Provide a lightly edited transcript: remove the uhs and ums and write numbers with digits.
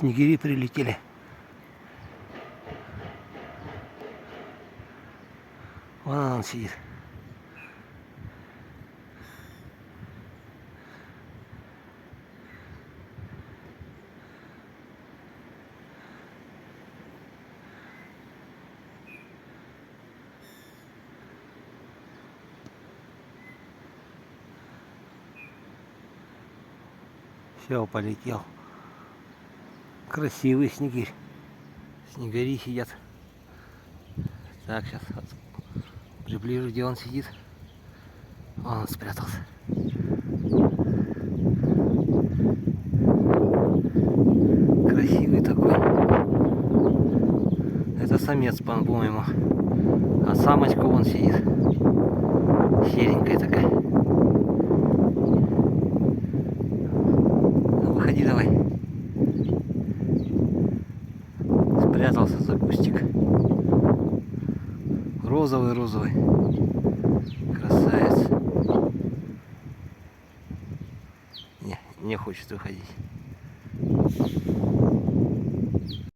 Снегири прилетели. Вон он сидит. Все, полетел. Красивый снегирь. Снегири сидят. Так, сейчас приближу, где он сидит. Вон он спрятался. Красивый такой. Это самец, по-моему. А самочка вон сидит. Серенькая такая. Ну, выходи давай. Спрятался за кустик. Розовый. Красавец. Не хочет выходить.